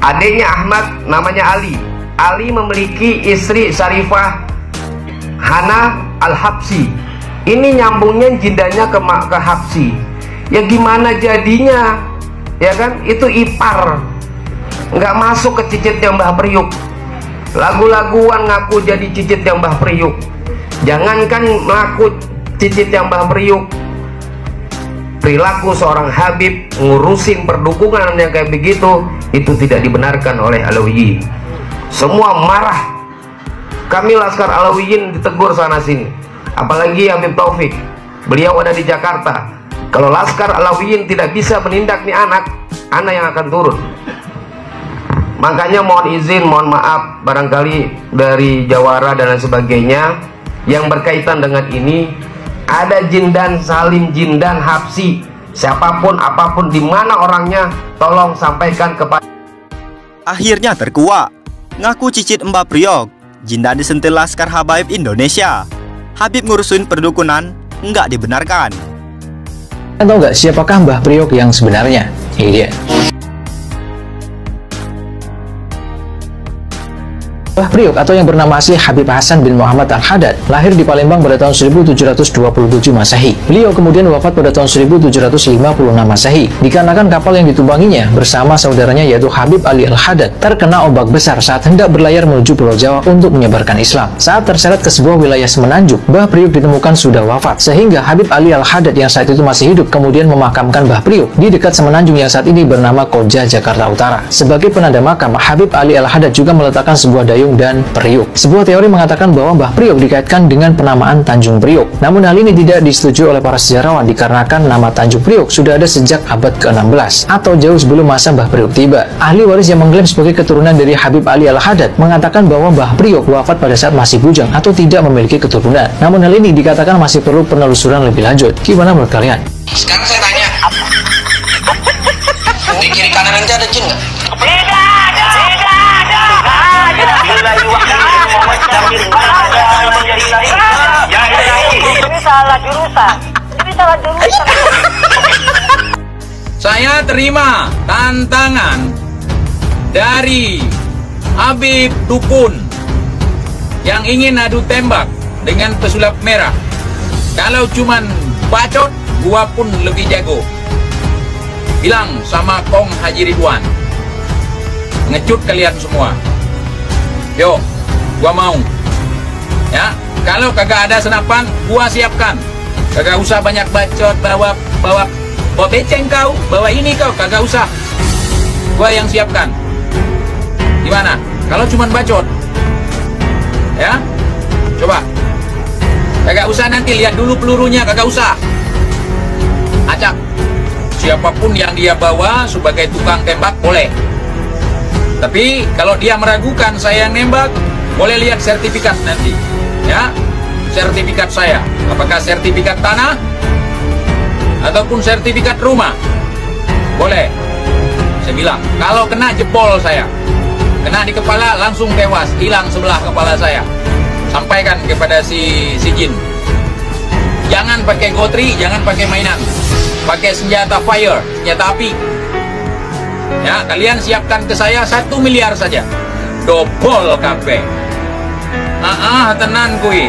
Adiknya Ahmad namanya Ali. Ali memiliki istri Syarifah Hana Al-Habsyi. Ini nyambungnya jindanya ke Habsyi. Ya gimana jadinya? Ya kan, itu ipar, nggak masuk ke cicitnya Mbah Priuk. Lagu-laguan ngaku jadi cicitnya Mbah Priuk. Jangankan ngaku cicitnya Mbah Priuk, perilaku seorang Habib ngurusin perdukungan yang kayak begitu itu tidak dibenarkan oleh Alawiyin. Semua marah. Kami Laskar Alawiyin ditegur sana sini, apalagi Habib Taufik, beliau ada di Jakarta. Kalau Laskar Alawiyin tidak bisa menindak nih anak yang akan turun. Makanya mohon izin, mohon maaf barangkali dari Jawara dan lain sebagainya yang berkaitan dengan ini. Ada Jindan Salim, Jindan Habsyi, siapapun apapun di mana orangnya, tolong sampaikan kepada. Akhirnya terkuak, ngaku cicit Mbah Priok, Jindan disentil Laskar Habaib Indonesia. Habib ngurusin perdukunan nggak dibenarkan. Tahu nggak siapakah Mbah Priok yang sebenarnya? Ini dia. Mbah Priok atau yang bernama asli Habib Hasan bin Muhammad Al-Haddad lahir di Palembang pada tahun 1727 Masehi. Beliau kemudian wafat pada tahun 1756 Masehi dikarenakan kapal yang ditumpanginya bersama saudaranya yaitu Habib Ali Al-Haddad terkena ombak besar saat hendak berlayar menuju Pulau Jawa untuk menyebarkan Islam. Saat terseret ke sebuah wilayah semenanjung, Mbah Priok ditemukan sudah wafat, sehingga Habib Ali Al-Haddad yang saat itu masih hidup kemudian memakamkan Mbah Priok di dekat semenanjung yang saat ini bernama Koja, Jakarta Utara. Sebagai penanda makam, Habib Ali Al-Haddad juga meletakkan sebuah dayung dan Priok. Sebuah teori mengatakan bahwa Mbah Priok dikaitkan dengan penamaan Tanjung Priok. Namun hal ini tidak disetujui oleh para sejarawan dikarenakan nama Tanjung Priok sudah ada sejak abad ke-16 atau jauh sebelum masa Mbah Priok tiba. Ahli waris yang mengklaim sebagai keturunan dari Habib Ali Al-Haddad mengatakan bahwa Mbah Priok wafat pada saat masih bujang atau tidak memiliki keturunan. Namun hal ini dikatakan masih perlu penelusuran lebih lanjut. Gimana menurut kalian? Sekarang saya tanya, di kiri kanan nanti ada jin nggak? Ini salah jurusan. Saya terima tantangan dari Habib Dukun yang ingin adu tembak dengan pesulap merah. Kalau cuman bacot, gua pun lebih jago. Bilang sama Kong Haji Ridwan, ngecut kalian semua. Yo, gua mau. Ya, kalau kagak ada senapan, gua siapkan. Kagak usah banyak bacot, bawa beceng kau, bawa ini kau, kagak usah. Gua yang siapkan. Gimana? Kalau cuman bacot, ya, coba. Kagak usah nanti lihat dulu pelurunya, kagak usah. Acak. Siapapun yang dia bawa sebagai tukang tembak boleh. Tapi kalau dia meragukan saya yang nembak, boleh lihat sertifikat nanti. Ya, sertifikat saya. Apakah sertifikat tanah ataupun sertifikat rumah? Boleh. Saya bilang, kalau kena jebol saya, kena di kepala langsung tewas, hilang sebelah kepala saya. Sampaikan kepada si jin. Jangan pakai gotri, jangan pakai mainan. Pakai senjata fire, senjata api. Ya, kalian siapkan ke saya 1 miliar saja. Dobol kape. Tenan kui.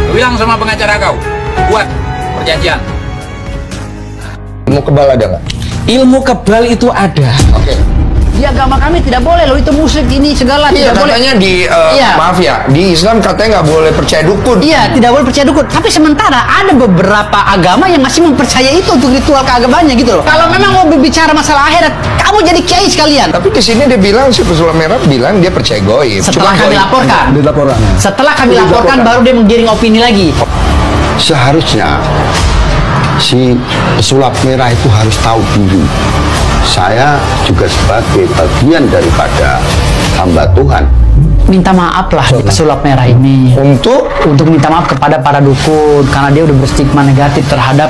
Bilang sama pengacara kau, buat perjanjian. Ilmu kebal ada nggak? Ilmu kebal itu ada. Oke. Di agama kami tidak boleh loh, itu musik ini segala Iya, tidak boleh. katanya di maaf ya, di Islam katanya nggak boleh percaya dukun. Iya, tidak boleh percaya dukun. Tapi sementara ada beberapa agama yang masih mempercayai itu untuk ritual keagamannya gitu loh. Kalau memang mau berbicara masalah akhirat, kamu jadi kiai sekalian. Tapi di sini dia bilang, si pesulap merah bilang dia percaya goib. Setelah kami laporkan. Setelah kami laporkan, baru dia menggiring opini lagi. Seharusnya si pesulap merah itu harus tahu diri. Saya juga sebagai bagian daripada hamba Tuhan. Minta maaf lah di pesulap merah ini. Untuk minta maaf kepada para dukun karena dia udah berstigma negatif terhadap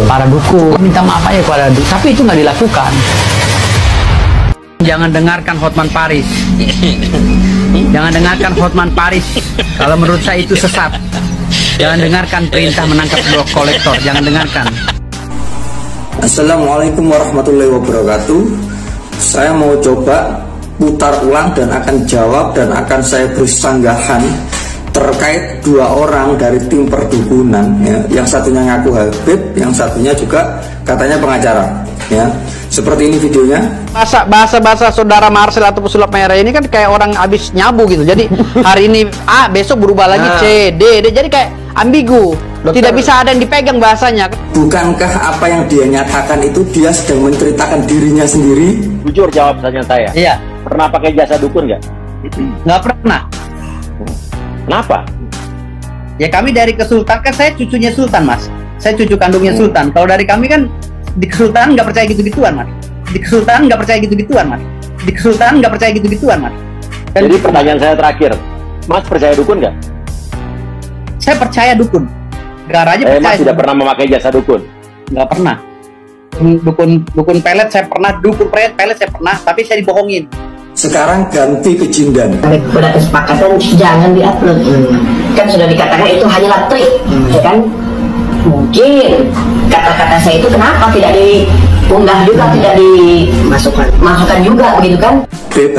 para dukun. Minta maaf aja kepada dukun, tapi itu nggak dilakukan. Jangan dengarkan Hotman Paris. Jangan dengarkan Hotman Paris. Kalau menurut saya itu sesat. Jangan dengarkan perintah menangkap dua kolektor. Jangan dengarkan. Assalamualaikum warahmatullahi wabarakatuh. Saya mau coba putar ulang dan akan jawab dan akan saya beri sanggahan terkait dua orang dari tim perdukunan ya. Yang satunya ngaku Habib, yang satunya juga katanya pengacara ya. Seperti ini videonya. Bahasa saudara Marcel atau pesulap merah ini kan kayak orang habis nyabu gitu. Jadi hari ini A, besok berubah lagi C, D. Jadi kayak ambigu. Tidak bisa ada yang dipegang bahasanya. Bukankah apa yang dia nyatakan itu dia sedang menceritakan dirinya sendiri? Jujur jawab tanya saya. Iya. Pernah pakai jasa dukun nggak? Nggak pernah. Kenapa? Ya kami dari kesultanan, kan saya cucunya sultan, Mas. Saya cucu kandungnya sultan. Kalau dari kami kan di kesultanan nggak percaya gitu-gituan, Mas. Di kesultanan nggak percaya gitu-gituan, Mas. Di kesultanan nggak percaya gitu-gituan, Mas. Dan jadi pertanyaan saya terakhir, Mas percaya dukun nggak? Saya percaya dukun. Gara aja percaya. Mas tidak pernah memakai jasa dukun? Nggak pernah. Dukun pelet saya pernah, dukun pelet saya pernah, tapi saya dibohongin. Sekarang ganti ke Jindan. Udah kesepakatan jangan diupload. Kan sudah dikatakan itu hanyalah trik, ya kan? Mungkin kata-kata saya itu kenapa tidak diunggah juga, tidak dimasukkan juga begitu kan? Beb,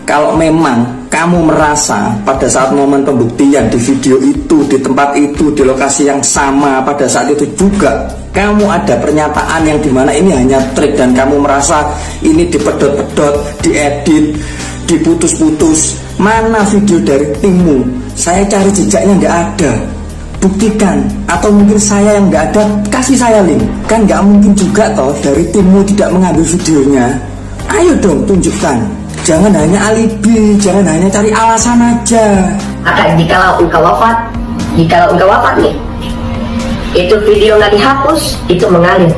kalau memang kamu merasa pada saat momen pembuktian di video itu, di tempat itu, di lokasi yang sama pada saat itu juga kamu ada pernyataan yang dimana ini hanya trik dan kamu merasa ini dipedot-pedot, diedit, diputus-putus, mana video dari timmu? Saya cari jejaknya nggak ada, buktikan. Atau mungkin saya yang nggak ada, kasih saya link. Kan nggak mungkin juga toh dari timmu tidak mengambil videonya. Ayo dong tunjukkan. Jangan hanya alibi, jangan hanya cari alasan aja. Maka jikalau engkau wafat nih, itu video nggak dihapus, itu mengalir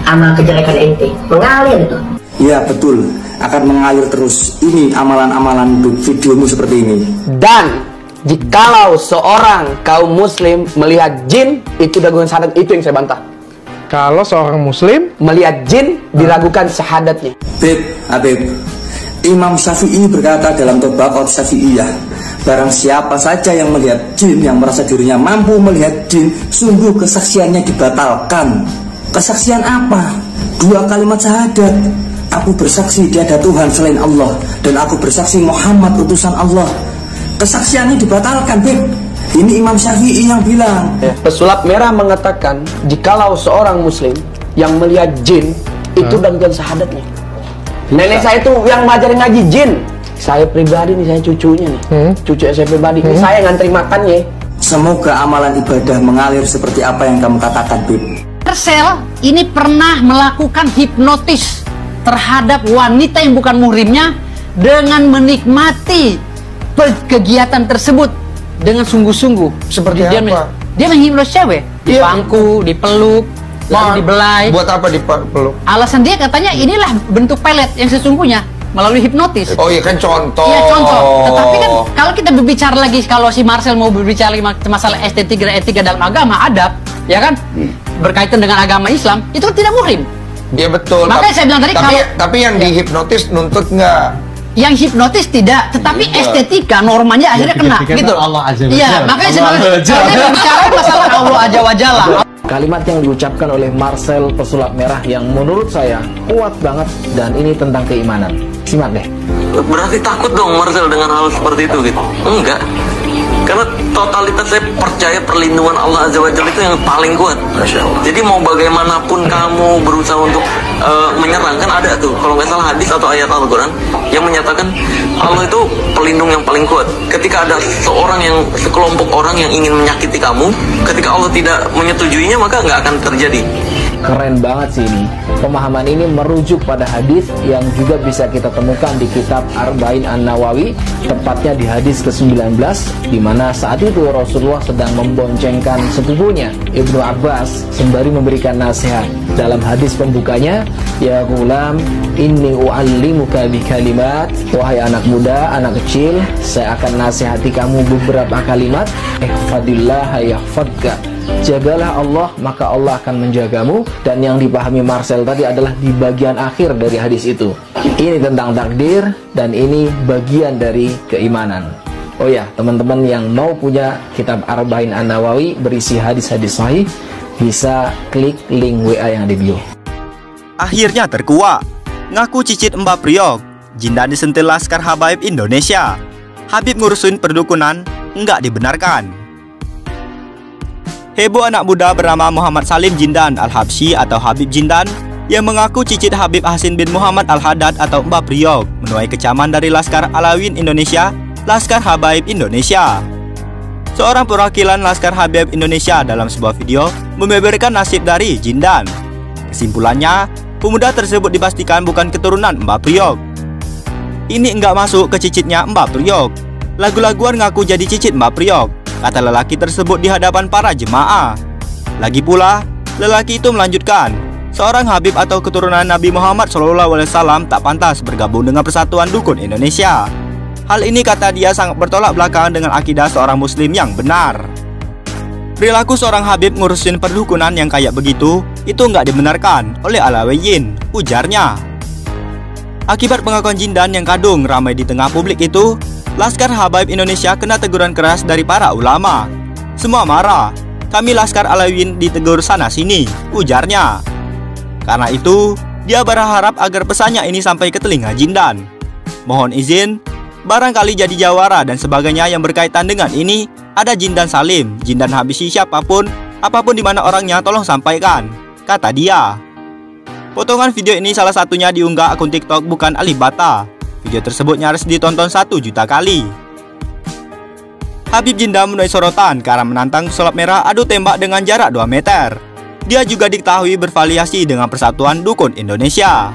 amal kejelekan ente, mengalir itu. Iya betul, akan mengalir terus. Ini amalan-amalan videomu seperti ini. Dan jikalau seorang kaum muslim melihat jin, itu daguan syahadat, itu yang saya bantah. Kalau seorang muslim melihat jin, diragukan syahadatnya. Habib, Imam Syafi'i berkata dalam Tobaqat Syafi'iyah, barang siapa saja yang melihat jin, yang merasa dirinya mampu melihat jin, sungguh kesaksiannya dibatalkan. Kesaksian apa? 2 kalimat syahadat. Aku bersaksi tiada Tuhan selain Allah, dan aku bersaksi Muhammad utusan Allah. Kesaksiannya dibatalkan, Beb. Ini Imam Syafi'i yang bilang. Pesulap merah mengatakan, jikalau seorang muslim yang melihat jin, itu daguan syahadatnya. Nenek saya itu yang ngajarin ngaji jin. Saya pribadi nih, saya cucunya nih, cucu saya pribadi. Ini saya ngantri makannya. Semoga amalan ibadah mengalir seperti apa yang kamu katakan, Bib. Marcel ini pernah melakukan hipnotis terhadap wanita yang bukan muhrimnya dengan menikmati kegiatan tersebut dengan sungguh-sungguh. Seperti dia menghipnotis cewek di bangku, dipeluk, dibelai. Buat apa dipeluk? Alasan dia katanya inilah bentuk pelet yang sesungguhnya melalui hipnotis. Oh iya kan contoh. Iya contoh. Tetapi kan kalau kita berbicara lagi, kalau si Marcel mau berbicara lagi masalah estetika dan etika dalam agama, adab, ya kan, berkaitan dengan agama Islam, itu kan tidak muhrim. Iya betul. Makanya saya bilang tadi tapi yang dihipnotis nuntut nggak? Yang hipnotis tidak, tetapi estetika normanya akhirnya kena gitu. Allah Azza wa Iya, Jalla. makanya saya berbicara masalah Allah Azza wa Jalla. Kalimat yang diucapkan oleh Marcel pesulap merah yang menurut saya kuat banget, dan ini tentang keimanan. Simak deh. Berarti takut dong Marcel dengan hal seperti itu gitu? Enggak. Karena totalitas saya percaya perlindungan Allah Azza wa Jalla itu yang paling kuat. Masya Allah. Jadi mau bagaimanapun kamu berusaha untuk menyerang, kan ada tuh kalau nggak salah hadis atau ayat Al-Quran yang menyatakan Allah itu pelindung yang paling kuat. Ketika ada sekelompok orang yang ingin menyakiti kamu, ketika Allah tidak menyetujuinya, maka nggak akan terjadi. Keren banget sih ini. Pemahaman ini merujuk pada hadis yang juga bisa kita temukan di kitab Arba'in An-Nawawi, tepatnya di hadis ke-19, di mana saat itu Rasulullah sedang memboncengkan sepupunya Ibnu Abbas sembari memberikan nasihat. Dalam hadis pembukanya, ya gulam, inni u'allimuka bi kalimat, wahai anak muda, anak kecil, saya akan nasihati kamu beberapa kalimat. Ihfadillah yahfadka, jagalah Allah maka Allah akan menjagamu. Dan yang dipahami Marcel tadi adalah di bagian akhir dari hadis itu. Ini tentang takdir dan ini bagian dari keimanan. Oh ya, teman-teman yang mau punya kitab Arba'in An-Nawawi berisi hadis-hadis sahih, bisa klik link WA yang di bio. Akhirnya terkuak. Ngaku cicit Mbah Priok, Jindan disentil Laskar Habaib Indonesia. Habib ngurusin perdukunan, nggak dibenarkan. Heboh anak muda bernama Muhammad Salim Jindan Al-Habsyi atau Habib Jindan yang mengaku cicit Habib Hasin bin Muhammad Al-Haddad atau Mbah Priok menuai kecaman dari Laskar Alawiyyin Indonesia, Laskar Habaib Indonesia. Seorang perwakilan Laskar Habaib Indonesia dalam sebuah video membeberkan nasib dari Jindan. Kesimpulannya, pemuda tersebut dipastikan bukan keturunan Mbah Priok. Ini enggak masuk ke cicitnya Mbah Priok. Lagu-laguan ngaku jadi cicit Mbah Priok, kata lelaki tersebut di hadapan para jemaah. Lagi pula, lelaki itu melanjutkan, seorang Habib atau keturunan Nabi Muhammad SAW tak pantas bergabung dengan Persatuan Dukun Indonesia. Hal ini kata dia sangat bertolak belakang dengan akidah seorang muslim yang benar. Perilaku seorang Habib ngurusin perdukunan yang kayak begitu, itu nggak dibenarkan oleh Alawiyyin, ujarnya. Akibat pengakuan Jindan yang kadung ramai di tengah publik itu, Laskar Habaib Indonesia kena teguran keras dari para ulama. Semua marah, kami Laskar Alawiyyin ditegur sana-sini, ujarnya. Karena itu, dia berharap agar pesannya ini sampai ke telinga Jindan. Mohon izin, barangkali jadi jawara dan sebagainya yang berkaitan dengan ini, ada Jindan Salim, Jindan Habsyi siapapun, apapun di mana orangnya tolong sampaikan, kata dia. Potongan video ini salah satunya diunggah akun TikTok Bukan Alibata. Video tersebut nyaris ditonton 1 juta kali. Habib Jindan menuai sorotan karena menantang pesulap merah adu tembak dengan jarak 2 meter. Dia juga diketahui berafiliasi dengan Persatuan Dukun Indonesia.